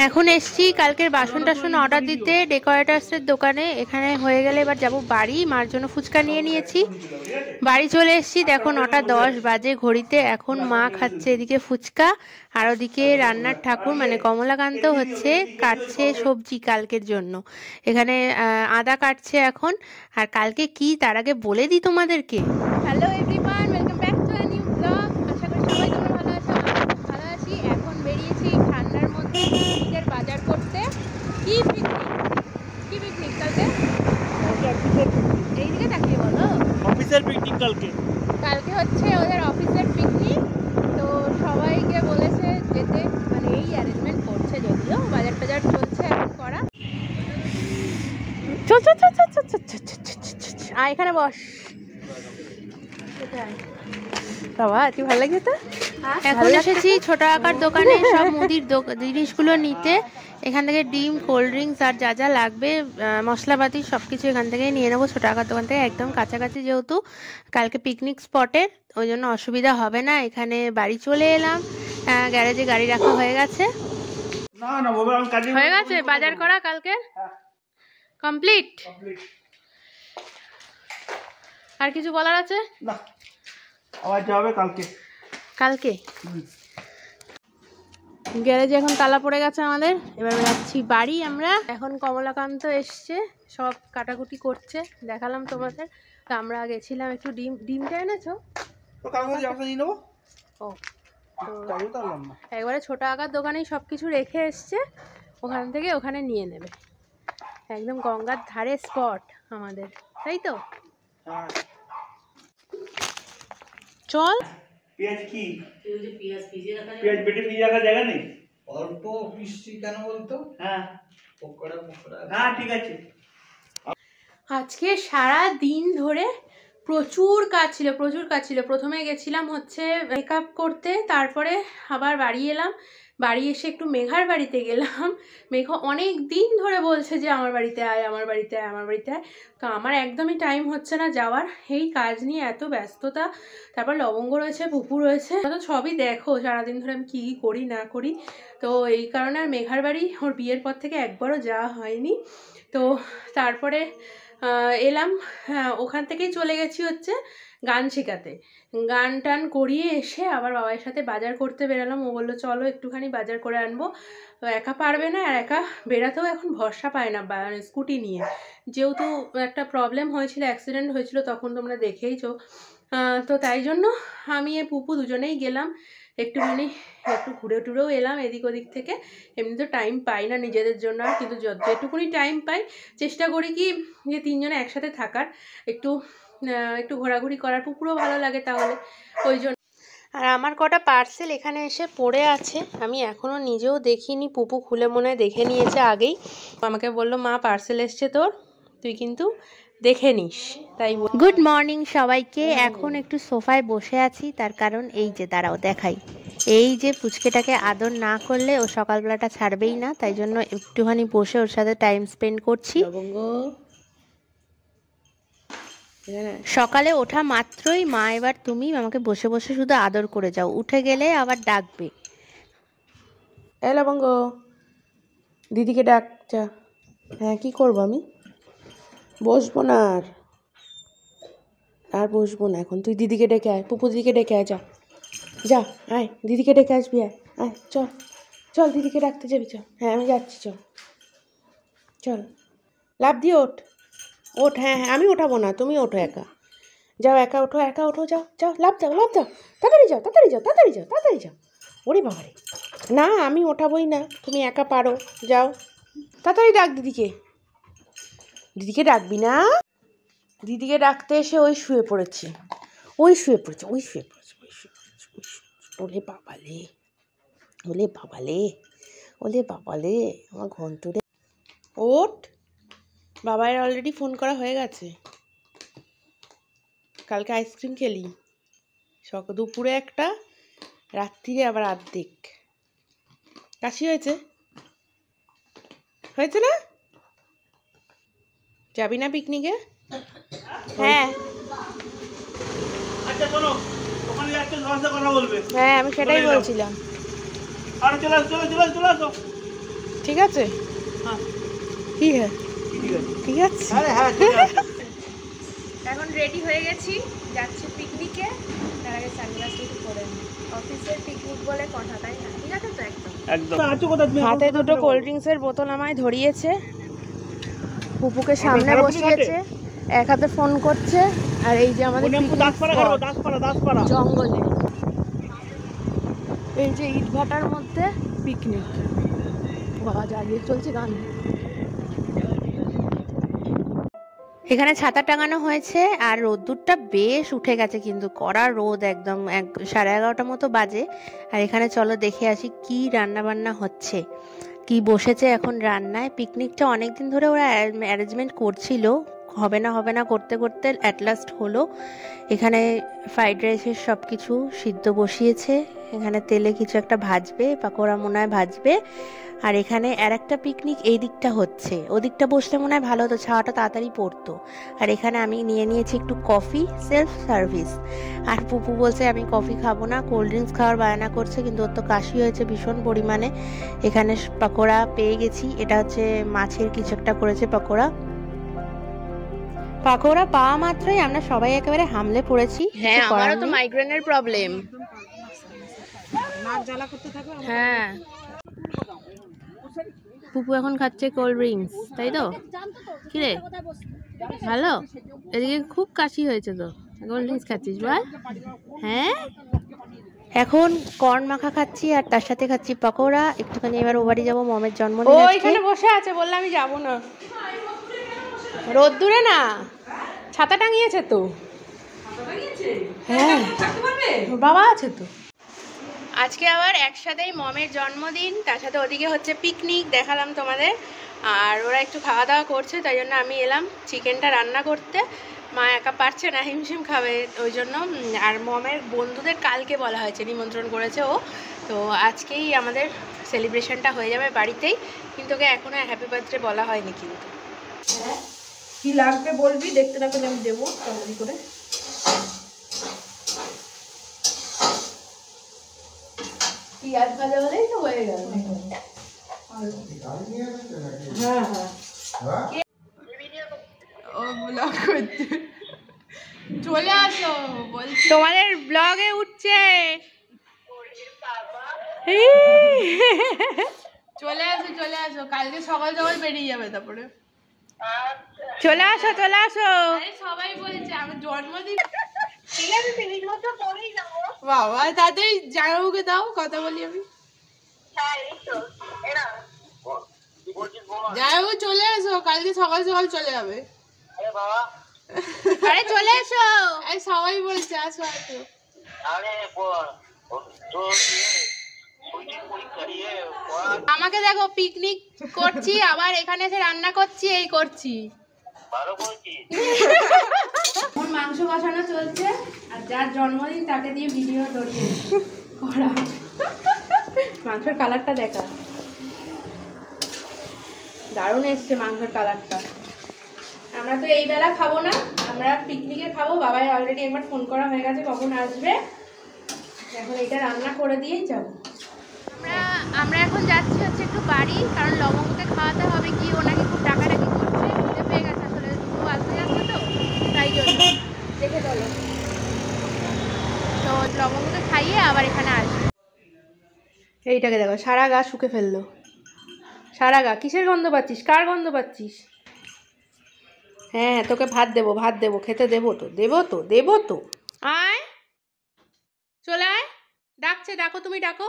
এখন এসছি কালকের বাসন টাসন অর্ডার দিতে ডেকোরেটার্সের দোকানে। এখানে হয়ে গেলে এবার যাব বাড়ি। মার জন্য ফুচকা নিয়ে নিয়েছি, বাড়ি চলে এসছি। দেখো 9:10 বাজে ঘড়িতে। এখন মা খাচ্ছে এদিকে ফুচকা, আর ওদিকে রান্নার ঠাকুর মানে কমলাকান্ত হচ্ছে কাটছে সবজি কালকের জন্য। এখানে আদা কাটছে এখন। আর কালকে কি তার আগে বলে দিই তোমাদেরকে। Hello everyone, welcome back to a new blog. আশা করি সবাই তোমরা ভালো আছো, আমি ভালো আছি। এখন বেরিয়েছি ঠান্ডার মধ্যে ঈদের বাজার করতে। কি পিকনিক, কি পিকনিক কালকে? এইদিকে তাকিয়ে বলো। অফিসের পিকনিক কালকে। কালকে হচ্ছে ওদের অফিসের পিকনিক, তো সবাইকে বলেছে যেতে, মানে এই অ্যারেঞ্জমেন্ট করছে, যদিও বাজার টাজার চলছে এখন করা। চল চল চল চল চল চল চল, আয় এখানে বস। বাবা কি ভালো লাগে তো। এখন এসেছি ছোট আকার দোকানে সব মুদির জিনিসগুলো নিতে। এখান থেকে ডিম, কোল্ড ড্রিঙ্কস আর যা যা লাগবে মশলাপাতি সবকিছু এখান থেকেই নিয়ে নেবো, ছোট আকার দোকান থেকে। একদম কাছাকাছি যেহেতু কালকে পিকনিক স্পটের, ওই জন্য অসুবিধা হবে না। এখানে বাড়ি চলে এলাম, গ্যারেজে গাড়ি রাখা হয়ে গেছে। হয়ে গেছে বাজার করা কালকে কমপ্লিট। আর কিছু বলার আছে? না, আবার যাবে কালকে। কালকে গ্যারেজে এখন তালা পড়ে গেছে আমাদের, এবার যাচ্ছি বাড়ি আমরা। এখন কমলাকান্ত এসছে, সব কাটাকুটি করছে, দেখালাম তোমাদের। তো আমরা গেছিলাম একটু ডিমটা এনেছো? ও তো একবারে ছোট আকার দোকানেই সব কিছু রেখে এসছে, ওখান থেকে ওখানে নিয়ে নেবে। একদম গঙ্গার ধারে স্পট আমাদের, তাই তো? চল। পেঁয়াজ কি? পেঁয়াজ বেটে ফ্রিজে রাখার জায়গা নেই? অল্প বৃষ্টি কেন বলতো? হ্যাঁ পকোড়া পকোড়া। হ্যাঁ ঠিক আছে। আজকে সারা দিন ধরে প্রচুর কাজ ছিল। প্রথমে গেছিলাম হচ্ছে মেকআপ করতে, তারপরে আবার বাড়ি এলাম। বাড়ি এসে একটু মেঘার বাড়িতে গেলাম। মেঘা অনেক দিন ধরে বলছে যে আমার বাড়িতে আয়, আমার বাড়িতে আয়, আমার বাড়িতে আয়। তো আমার একদমই টাইম হচ্ছে না যাওয়ার, এই কাজ নিয়ে এত ব্যস্ততা। তারপর লবঙ্গ রয়েছে, পুকুর রয়েছে, তো সবই দেখো সারাদিন ধরে আমি কী কী করি না করি। তো এই কারণে আর মেঘার বাড়ি ওর বিয়ের পর থেকে একবারও যাওয়া হয়নি। তো তারপরে এলাম, ওখান থেকেই চলে গেছি হচ্ছে গান শেখাতে। গান টান করিয়ে এসে আবার বাবার সাথে বাজার করতে বেরালাম। ও বললো চলো একটুখানি বাজার করে আনবো। একা পারবে না, আর একা বেরাতেও এখন ভরসা পায় না স্কুটি নিয়ে, যেহেতু একটা প্রবলেম হয়েছিল, অ্যাক্সিডেন্ট হয়েছিল তখন তোমরা দেখেইছো। তো তাই জন্য আমি আর পুপু দুজনেই গেলাম, একটু ঘুরে টুরেও এলাম এদিক ওদিক থেকে। এমনি তো টাইম পাই না নিজেদের জন্য, কিন্তু যেটুকুনি টাইম পাই চেষ্টা করি কি যে তিনজনে একসাথে থাকার, একটু ঘোরাঘুরি করার, পুকুরও ভালো লাগে তাহলে, ওই জন্য। আর আমার কটা পার্সেল এখানে এসে পড়ে আছে, আমি এখনও নিজেও দেখিনি, পুপু খুলে মনে হয় দেখে নিয়েছে আগেই। আমাকে বললো মা পার্সেল এসছে তোর, তুই কিন্তু দেখে নিস। তাই গুড মর্নিং সবাইকে। এখন একটু সোফায় বসে আছি, তার কারণ এই যে দাঁড়াও দেখাই, এই যে পুচকেটাকে আদর না করলে ও সকালবেলাটা ছাড়বেই না, তাই জন্য একটুখানি বসে ওর সাথে টাইম স্পেন্ড করছি। সকালে ওঠা মাত্রই মা এবার তুমি আমাকে বসে বসে শুধু আদর করে যাও, উঠে গেলে আবার ডাকবে। এ লবঙ্গ, দিদিকে ডাক যা। হ্যাঁ কি করবো আমি, বসবো না আর বসবো না এখন। তুই দিদিকে ডেকে আয়, পুপু দিদিকে ডেকে আয়, যা যা আয়, দিদিকে ডেকে আসবি, আয় আয় চল চল, দিদিকে ডাকতে যাবি চল। হ্যাঁ আমি যাচ্ছি, চল চল, লাফ দিয়ে ওঠ ওঠ। হ্যাঁ হ্যাঁ আমি ওঠাবো না, তুমি ওঠো, একা যাও, একা ওঠো, যাও যাও, লাফ দাও, তাড়াতাড়ি যাও, তাড়াতাড়ি যাও। ওরে বাবারে, না আমি ওঠাবোই না, তুমি একা পারো, যাও তাড়াতাড়ি ডাক দিদিকে ডাকবি না? দিদিকে ডাকতে এসে ওই শুয়ে পড়েছে। ওলে বাবালে আমার ঘন্টুরে। ওঠ, বাবার অলরেডি ফোন করা হয়ে গেছে। কালকে আইসক্রিম খেলি, দুপুরে একটা, রাত্রিরে আবার অর্ধেক। কাশি হয়েছে না? যাবি না পিকনিকে? হ্যাঁ আচ্ছা শোনো, ওখানে যাচ্ছে তোমার সাথে কথা বলবে। হ্যাঁ আমি সেটাই বলছিলাম। আর চলে আসো। ঠিক আছে? কি হ্যাঁ ঠিক আছে। এখন রেডি হয়ে গেছি, যাচ্ছি পিকনিকে। তার আগে সানগ্লাস একটু পরে নিই, অফিসের পিকনিক বলে কথা, তাই না? ঠিক আছে তো একদম। হাতে দুটো কোল্ড ড্রিঙ্কসের বোতল আমায় ধরিয়েছে, পুপুকে সামনে বসিয়েছে, এক হাতে ফোন করছে। আর এই যে আমাদের জঙ্গলে, এই যে ইট ভাটার মধ্যে পিকনিক। বাবা জ্বালিয়ে চলছে গান। এখানে ছাতা টাঙানো হয়েছে আর রোদ্দুরটা বেশ উঠে গেছে, কিন্তু কড়া রোদ, একদম 11:30 মতো বাজে। আর এখানে চলো দেখে আসি কি রান্না বান্না হচ্ছে, কি বসেছে এখন রান্নায়। পিকনিকটা অনেকদিন ধরে ওরা অ্যারেঞ্জমেন্ট করছিল, হবে না করতে করতে অ্যাট লাস্ট হলো। এখানে ফ্রাইড রাইসের সব কিছু সিদ্ধ বসিয়েছে, এখানে তেলে কিছু একটা ভাজবে, পাকোড়া মনে হয় ভাজবে। আর এখানে আর একটা পিকনিক এই দিকটা হচ্ছে, ওদিকটা বসলে মনে হয় ভালো হতো, ছাওয়াটা তাড়াতাড়ি পড়তো। আর এখানে আমি নিয়ে নিয়েছি একটু কফি, সেলফ সার্ভিস। আর পুপু বলছে আমি কফি খাবো না, কোল্ড ড্রিঙ্কস খাওয়ার বায়না করছে, কিন্তু ওর তো কাশি হয়েছে ভীষণ পরিমাণে। এখানে পাকোড়া পেয়ে গেছি, এটা হচ্ছে মাছের কিছু একটা করেছে পাকোড়া। পাকোড়া পাওয়া মাত্রই আমরা সবাই একেবারে হামলে পড়েছি। হ্যাঁ, আমারও তো মাইগ্রেনের প্রবলেম। হ্যাঁ, পুপু এখন খাচ্ছে কোল্ড ড্রিঙ্কস, তাই তো? কি রে ভালো? এদিকে খুব কাশি হয়েছে তো, কোল্ড ড্রিঙ্কস খাচ্ছিস বল? হ্যাঁ, এখন কর্ন মাখা খাচ্ছি আর তার সাথে খাচ্ছি পকোড়া। একটুখানি এবার ও বাড়ি যাবো, মমের জন্মদিন। ও এখানে বসে আছে, বললাম আমি যাবো না, রোদ্দুরে না, ছাতা টাঙিয়েছে তো। হ্যাঁ বাবা আছে তো। আজকে আবার একসাথেই মমের জন্মদিন, তার সাথে ওদিকে হচ্ছে পিকনিক, দেখালাম তোমাদের। আর ওরা একটু খাওয়া দাওয়া করছে, তাই জন্য আমি এলাম চিকেনটা রান্না করতে। মা একা পারছে না, হিমশিম খাবে ওই জন্য। আর মমের বন্ধুদের কালকে বলা হয়েছে, নিমন্ত্রণ করেছে ও, তো আজকেই আমাদের সেলিব্রেশনটা হয়ে যাবে বাড়িতেই, কিন্তু ওকে এখনও হ্যাপি বার্থডে বলা হয়নি। কিন্তু কি লাগবে বলবি, দেখতে না পেলে আমি দেবো তাড়াতাড়ি করে। পেঁয়াজ ভাজা হলেই তো হয়ে গেল। হ্যাঁ হ্যাঁ, ও ব্লগ করছে, চলে আসো বলছি, তোমাদের ব্লগে উঠছে। চলে আসো, কালকে সকাল সকাল বেরিয়ে যাবে, তারপরে চলে আসো সবাই বলছে আমার জন্মদিন। বাবা তাড়াতাড়ি জামাইবাবুকে দাও, কথা বলি আমি। জামাইবাবু চলে আসো, কালকে সকাল সকাল চলে যাবে। আরে চলে এসো, সবাই বলছে আসো আসো। আমাকে দেখো পিকনিক করছি, আবার এখানে এসে রান্না করছি, এই করছি। মাংস কষানো চলছে, আর যার জন্মদিন তাকে দিয়ে ভিডিও ধরিয়ে করা। মাংসের কালারটা দেখা দারুণ এসছে, মাংসের কালারটা। আমরা তো এই বেলা খাবো না, আমরা পিকনিকে খাবো। বাবাই অলরেডি একবার ফোন করা হয়ে গেছে কখন আসবে, এখন এটা রান্না করে দিয়েই যাবো। আমরা এখন যাচ্ছি হচ্ছে একটু বাড়ি, কারণ লবঙ্গকে খাওয়াতে হবে, কি ও নাকি খুব ডাকাডাকি করছে, বুঝতে পেয়ে গেছে আসলে ও আসতে যাচ্ছে তো, তাই জন্য দেখে চলো। তো লবঙ্গকে খাইয়ে আবার এখানে আসবে। এইটাকে দেখো, সারা গা শুকে ফেললো, সারা গা। কিসের গন্ধ পাচ্ছিস, কার গন্ধ পাচ্ছিস? হ্যাঁ তোকে ভাত দেবো, খেতে দেবো তো। আয় চলে আয়, ডাকছে, ডাকো, তুমি ডাকো।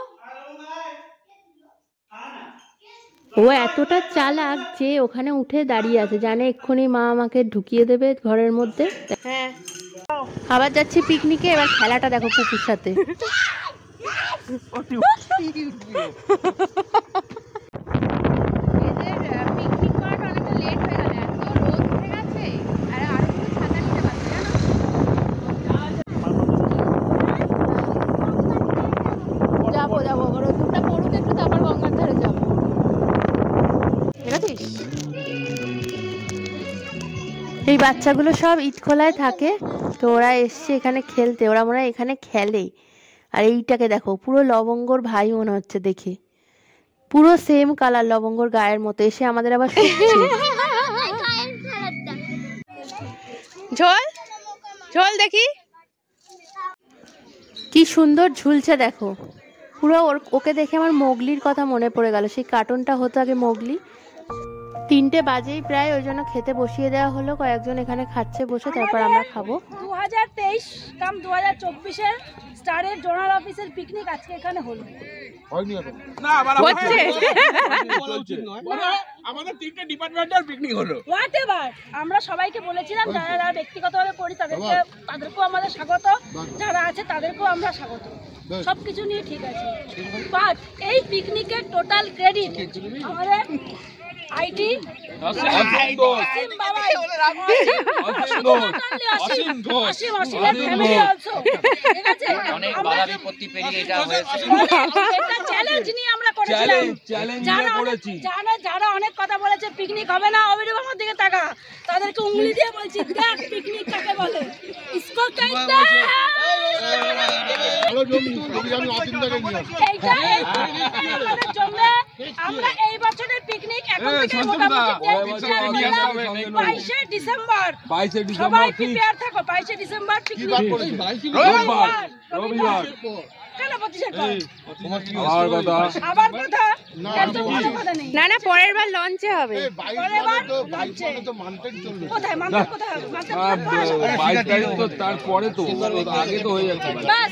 ও এতটা চালাক যে ওখানে উঠে দাঁড়িয়ে আছে, জানে এক্ষুনি মা আমাকে ঢুকিয়ে দেবে ঘরের মধ্যে। হ্যাঁ আবার যাচ্ছি পিকনিকে, এবার খেলাটা দেখো পুকুর সাথে। পিকনিক করাটা অনেকটা লেট হয়ে গেল, এত রোদ উঠে গেছে, আর আরো কোনো ছাতা নিতে পারছি না। যাবো রোদটা পড়ুক একটু, তারপর গঙ্গার ধারে যাবো। এই বাচ্চাগুলো সব ইটখোলায় থাকে, তো ওরা এসছে এখানে খেলতে, ওরা মনে হয় এখানে খেলে। আর এইটাকে দেখো, পুরো লবঙ্গর ভাই মনে হচ্ছে দেখে, পুরো সেম কালার লবঙ্গর গায়ের মতো, এসে আমাদের আবার শুকছে। ঝোল ঝোল দেখি কি সুন্দর ঝুলছে দেখো। পুরো ওকে দেখে আমার মোগলির কথা মনে পড়ে গেল, সেই কার্টুনটা হতো আগে মোগলি। 3টে বাজেই প্রায়, ওই জন্য খেতে বসিয়ে দেওয়া হলো। কয়েকজন এখানে খাচ্ছে বসে, তারপর আমরা খাবো। 2023 কাম 2024-এর স্টারের জোনাল অফিসের পিকনিক আজকে এখানে হলো। আমাদের 3টে ডিপার্টমেন্টাল পিকনিক হলো। হোয়াটএভার, আমরা সবাইকে বলেছিলাম যারা ব্যক্তিগতভাবে করি তাদেরকেও আমাদের স্বাগত, যারা আছে তাদেরকেও আমরা স্বাগত, সবকিছু নিয়ে ঠিক আছে। বাট এই পিকনিকের টোটাল ক্রেডিট আমাদের আইটি যারা অনেক কথা বলেছে পিকনিক হবে না, অভিনব আমার দিকে তাকা, তাদেরকে উঙ্গলি দিয়ে বলছি দেখ পিকনিক কাকে বলে। আমরা এই বছরের পিকনিক এখন থেকে মোটামুটি 22শে ডিসেম্বর, সবাই প্রিপেয়ার থাকো। 22শে ডিসেম্বর পিকনিক, রবিবার। কেন 25-এর পর আবার কথা? না না, পরের বার লঞ্চে হবে। পরের বার লঞ্চে কোথায়? মান্দার কোথায় হবে? তারপরে তো আগে তো হয়ে যাচ্ছে। বাস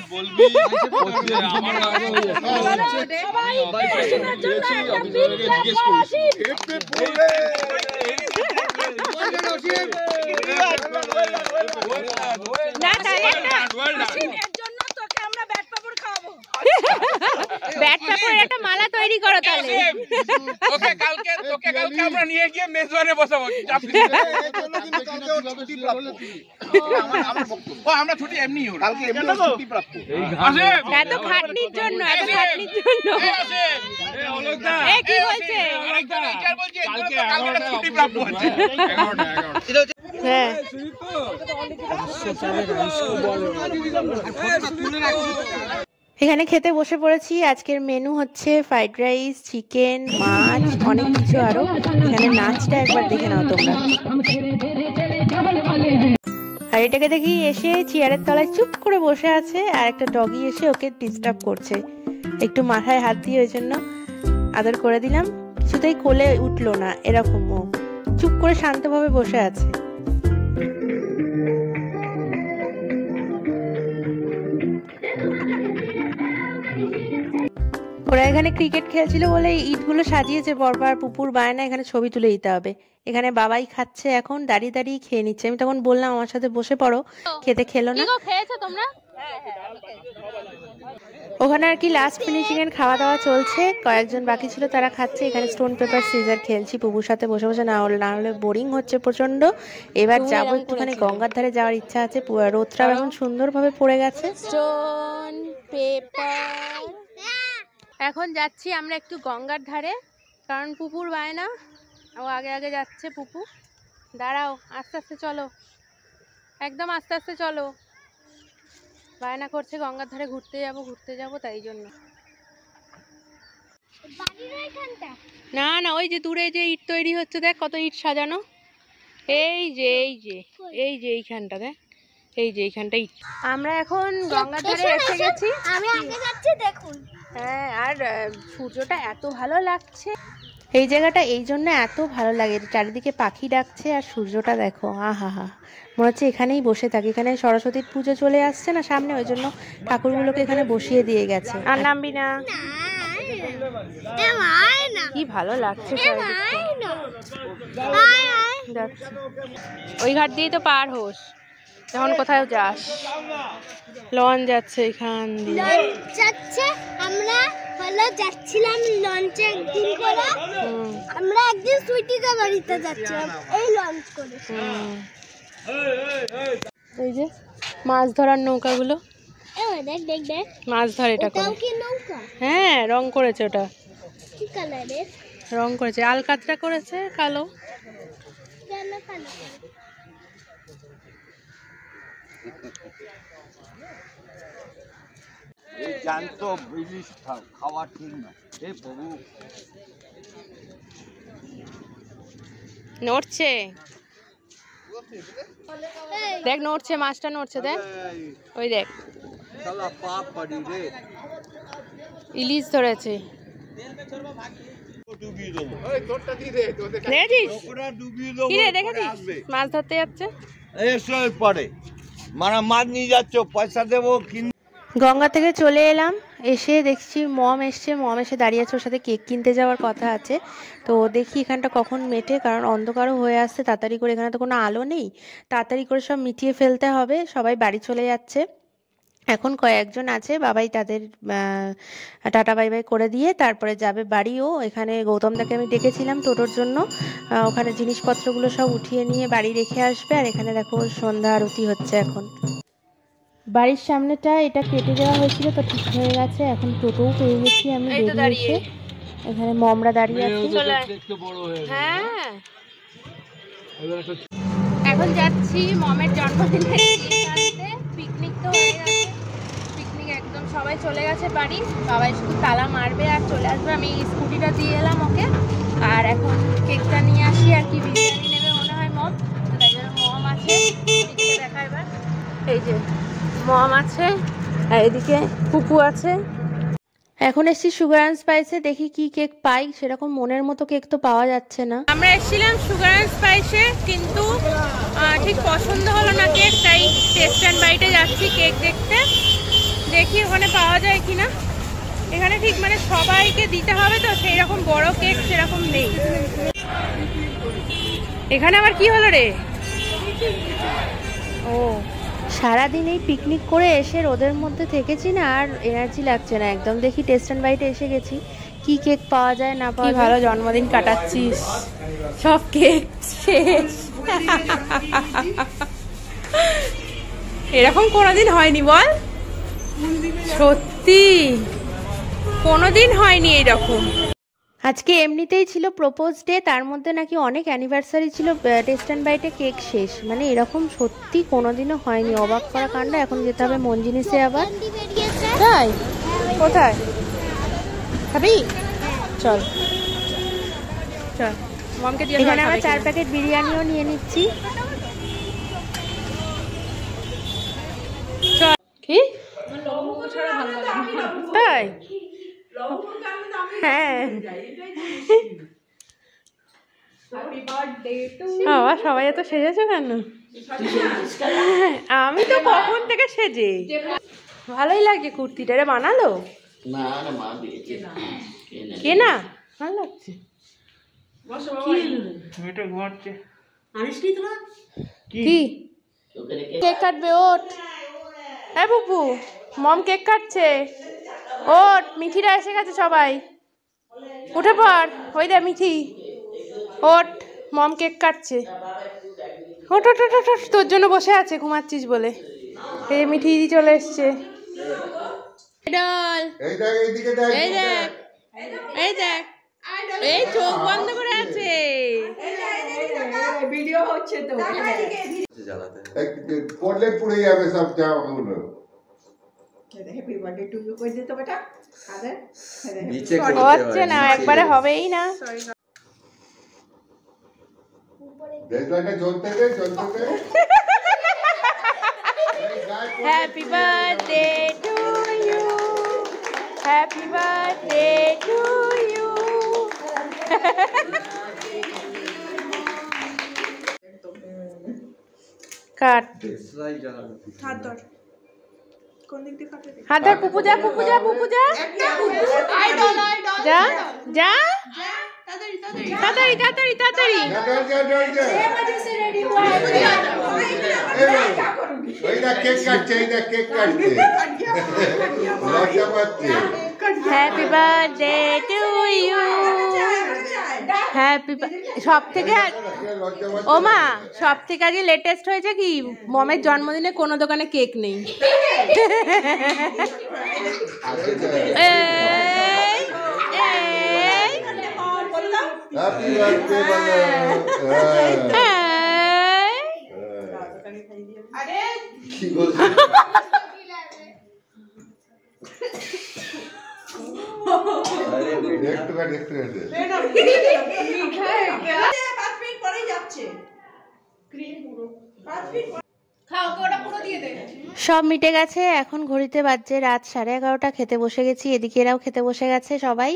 সবাই অসীমের জন্য একটা বিগ ক্লাস ফর অসীম। না তাহলে অসীমের জন্য তোকে আমরা ব্যাট পাপড় খাওয়াবো। ব্যাট পেপারের একটা মালা তৈরি করো তাহলে। ওকে কালকে আমরা নিয়ে গিয়ে মেজবানে বসাবো। আমরা ছুটি এমনি কালকে এমনি ছুটি প্রাপ্ত। এত খাটনির জন্য, এত খাটনির জন্য। এ কি বলছে? কালকে ছুটি প্রাপ্ত হচ্ছে। হ্যাঁ এখানে খেতে বসে পড়েছি। আজকের মেনু হচ্ছে ফ্রাইড রাইস, চিকেন, মাছ, অনেক কিছু আরো। এখানে নাচটা একবার দেখে নাও তোমরা। আর এটাকে দেখি এসে চেয়ারের তলায় চুপ করে বসে আছে, আর একটা ডগি এসে ওকে ডিস্টার্ব করছে। একটু মাথায় হাত দিয়ে ওই জন্য আদর করে দিলাম, কিছুতেই কোলে উঠলো না, এরকম ও চুপ করে শান্তভাবে বসে আছে। ওরা এখানে ক্রিকেট খেলছিল বলে ইটগুলো সাজিয়েছে পরপর, পুপুর বায়না এখানে ছবি তুলে দিতে হবে। এখানে বাবাই খাচ্ছে, এখন দাঁড়িয়ে দাঁড়িয়ে খেয়ে নিচ্ছে। আমি তখন বললাম আমার সাথে বসে পড়ো, খেতে খেলো না। খেয়েছো তোমরা? ওখানে আর কি লাস্ট ফিনিশিং এর খাওয়া দাওয়া চলছে, কয়েকজন বাকি ছিল তারা খাচ্ছে। এখানে স্টোন পেপার সিজার খেলছি পুপুর সাথে বসে বসে, না হলে বোরিং হচ্ছে প্রচন্ড। এবার যাবো একটুখানি গঙ্গার ধারে যাওয়ার ইচ্ছা আছে। রোদটা এখন সুন্দরভাবে পড়ে গেছে। Stone paper. এখন যাচ্ছি আমরা একটু গঙ্গার ধারে, কারণ পুপুর বায়না, ও আগে আগে যাচ্ছে। পুপু দাঁড়াও, আস্তে আস্তে চলো, একদম আস্তে আস্তে চলো। বায়না করছে গঙ্গার ধারে ঘুরতে যাবো, তাই জন্য। না না, ওই যে দূরে যে ইট তৈরি হচ্ছে, দেখ কত ইট সাজানো। এই যে এইখানটা দেখ, এই যে এইখানটা ইট। আমরা এখন গঙ্গার ধারে এসে গেছি। আমি আগে যাচ্ছি, দেখুন। হ্যাঁ, আর সূর্যটা এত ভালো লাগছে। এই জায়গাটা এই জন্য এত ভালো লাগে, চারিদিকে পাখি ডাকছে আর সূর্যটা দেখো, আহা হা, মনে হচ্ছে এখানেই বসে থাকি। এখানে সরস্বতীর পুজো চলে আসছে না সামনে, ওই জন্য ঠাকুরগুলোকে এখানে বসিয়ে দিয়ে গেছে। আর নামবি না? কি ভালো লাগছে, ওই ঘাট দিয়েই তো পার হোস যখন কোথাও যাস। লঞ্চ যাচ্ছে এখান দিয়ে, যাচ্ছে। আমরা যাচ্ছিলাম লঞ্চে একদিন করে, আমরা একদিন সুইটিদা বাড়িতে যাচ্ছিলাম এই লঞ্চ করে। এই যে মাছ ধরার নৌকাগুলো, দেখ দেখ দেখ, মাছ ধরে এটা করে। কি নৌকা? হ্যাঁ, রং করেছে, ওটা কি কালারের রং করেছে, আলকাতরা করেছে কালো। কেন কালো? এই জ্যান্ত ইলিশ খাওয়া ঠিক না। হে প্রভু, নড়ছে, দেখ নড়ছে, মাছটা নড়ছে, দেখ ওই দেখ শালা পাপ পাড়ি রে, ইলিশ ধরেছে। ডুবিয়ে দেবো, দেখেছিস ওরা ডুবিয়ে দেবো, কি রে, দেখেছিস মাছ ধরতে যাচ্ছে। এসো পরে মানে মাছ নিয়ে যাচ্ছ, পয়সা দেবো কিন। গঙ্গা থেকে চলে এলাম, এসে দেখছি মম এসছে, মম এসে দাঁড়িয়ে আছে, ওর সাথে কেক কিনতে যাওয়ার কথা আছে। তো দেখি এখানটা কখন মেটে, কারণ অন্ধকারও হয়ে আসছে, তাড়াতাড়ি করে, এখানে তো কোনো আলো নেই, তাড়াতাড়ি করে সব মিটিয়ে ফেলতে হবে। সবাই বাড়ি চলে যাচ্ছে, এখন কয়েকজন আছে, বাবাই তাদের টাটা বাই বাই করে দিয়ে তারপরে যাবে বাড়িও। এখানে গৌতমদাকে আমি ডেকেছিলাম টোটোর জন্য, ওখানে জিনিসপত্রগুলো সব উঠিয়ে নিয়ে বাড়ি রেখে আসবে। আর এখানে দেখো সন্ধ্যা আরতি হচ্ছে এখন। বাড়ির সামনেটা এটা কেটে দেওয়া হয়েছিল, তো ঠিক হয়ে গেছে, এখন টোটোও পেয়ে গেছি আমি, বেরিয়েছে। এখানে মমরা দাঁড়িয়ে আছে। হ্যাঁ, এখন যাচ্ছি মমের জন্মদিনে পিকনিক তো হয়ে গেছে, পিকনিক একদম সবাই চলে গেছে বাড়ি, বাবাই শুধু তালা মারবে আর চলে আসবে। আমি স্কুটিটা দিয়ে এলাম ওকে, আর এখন কেকটা নিয়ে আসি। আর কি বিরিয়ানি নেবে মনে হয় মম, তো তাই জন্য মম আছে, এদিকে দেখা এবার, এই যে মম আছে আর এদিকে পুপু আছে। এখন এসছি সুগার অ্যান্ড স্পাইসে, দেখি কি কেক পাই, সেরকম মনের মতো কেক তো পাওয়া যাচ্ছে না। আমরা এসেছিলাম সুগার অ্যান্ড স্পাইসে, কিন্তু ঠিক পছন্দ হলো না কেক, তাই টেস্ট অ্যান্ড বাইটে যাচ্ছি কেক দেখতে, দেখি ওখানে পাওয়া যায় কিনা। এখানে ঠিক মানে সবাইকে দিতে হবে তো, সেই রকম বড় কেক সেরকম নেই। এখানে আবার কি হলো রে? ও, সারাদিন এই পিকনিক করে এসে রোদের মধ্যে থেকেছি না, আর এনার্জি লাগছে না একদম। দেখি টেস্ট অ্যান্ড বাইটে এসে গেছি, কি কেক পাওয়া যায় না পাওয়া যায়। ভালো জন্মদিন কাটাচ্ছিস, সব কেক শেষ। এরকম কোনোদিন হয়নি বল, সত্যি কোনোদিন হয়নি এরকম। আজকে এমনিতেই ছিল প্রপোজ ডে, তার মধ্যে নাকি অনেক অ্যানিভার্সারি ছিল, টেস্ট অ্যান্ড বাইটে কেক শেষ, মানে এরকম সত্যি কোনোদিনও হয়নি। অবাক করা কাণ্ড। এখন যেতে হবে মন জিনিসে আবার। তাই কোথায় খাবি? চল চল, মমকে দিয়ে এখানে আমরা 4 প্যাকেট বিরিয়ানিও নিয়ে নিচ্ছি। চল। কি তাই? হ্যাঁ, বাবা সবাই এত সেজেছো কেন? আমি তো কখন থেকে সেজে, ভালোই লাগে কুর্তিটা। রে বানালো কে না? ভালো লাগছে। কি কেক কাটবে? ওঠ, হ্যাঁ বুবু, মম কেক কাটছে, ওঠ। মিঠিরা এসে গেছে সবাই, উঠে পড়। ওই দে মিঠি, ওঠ, মম কেক কাটছে। ওঠ ওঠ ওঠ ওঠ, তোর জন্য বসে আছে, ঘুমাচ্ছিস বলে। এই মিঠি চলে এসছে। এই দেখ, এই দেখ, এই চোখ বন্ধ করে আছে। ভিডিও হচ্ছে তো, পড়লে পুড়ে যাবে সব জামাগুলো। হ্যাপি বার্থডে টু ইউ কই দিতে বেটা, আরে নিচে হচ্ছে না, একবারে হবেই না। দেখলাকে চলতে দে, চলতে দে। Happy birthday to you, happy birthday to you. Cut, হাত ধর, পুপু যা, পুপু যা, পুপু যা, যা যা, তাড়াতাড়ি তাড়াতাড়ি তাড়াতাড়ি। কেক কাটছে, এই দেখ কেক কাটছে, লজ্জা পাচ্ছে। Happy birthday to you, happy. সব থেকে ও মা, সব থেকে আজকে লেটেস্ট হয়েছে কি, মমের জন্মদিনে কোনো দোকানে কেক নেই। হ্যাপি বার্থডে বলো। কি বলছিস? সব মিটে গেছে, এখন ঘড়িতে বাজছে রাত 11:30, খেতে বসে গেছি। এদিকে এরাও খেতে বসে গেছে সবাই।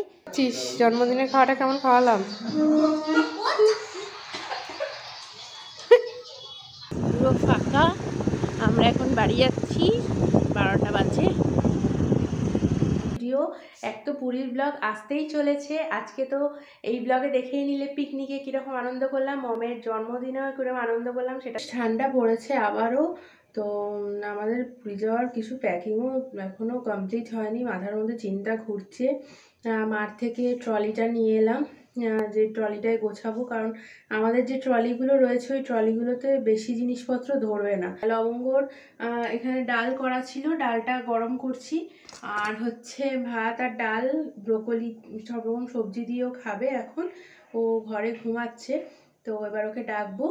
জন্মদিনের খাওয়াটা কেমন খাওয়ালাম? পুরো ফাঁকা। আমরা এখন বাড়ি যাচ্ছি, 12টা বাজে। ভিডিও এক তো পুরীর ব্লগ আসতেই চলেছে। আজকে তো এই ব্লগে দেখেই নিলে পিকনিকে কীরকম আনন্দ করলাম, মমের জন্মদিনেও কীরকম আনন্দ করলাম। সেটা ঠান্ডা পড়েছে আবারও, তো আমাদের পুরী যাওয়ার কিছু প্যাকিংও এখনও কমপ্লিট হয়নি, মাথার মধ্যে চিন্তা ঘুরছে। মাঠ থেকে ট্রলিটা নিয়ে এলাম, যে ট্রলিটায় গোছাবো, কারণ আমাদের যে ট্রলিগুলো রয়েছে ওই ট্রলিগুলোতে বেশি জিনিসপত্র ধরবে না। লবঙ্গর এখানে ডাল করা ছিল, ডালটা গরম করছি। আর হচ্ছে ভাত আর ডাল, ব্রোকলি, সব রকম সবজি দিয়েও খাবে এখন। ও ঘরে ঘুমাচ্ছে, তো এবার ওকে ডাকবো,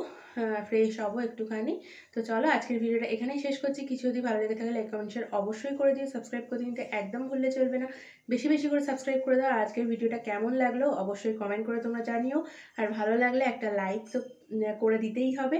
ফ্রেশ হবো একটুখানি। তো চলো আজকের ভিডিওটা এখানেই শেষ করছি। কিছু যদি ভালো লেগে থাকে লাইক কমেন্ট শেয়ার অবশ্যই করে দিও, সাবস্ক্রাইব করে দিতে একদম ভুললে চলবে না, বেশি বেশি করে সাবস্ক্রাইব করে দাও। আর আজকের ভিডিওটা কেমন লাগলো অবশ্যই কমেন্ট করে তোমরা জানিও, আর ভালো লাগলে একটা লাইক তো করে দিতেই হবে।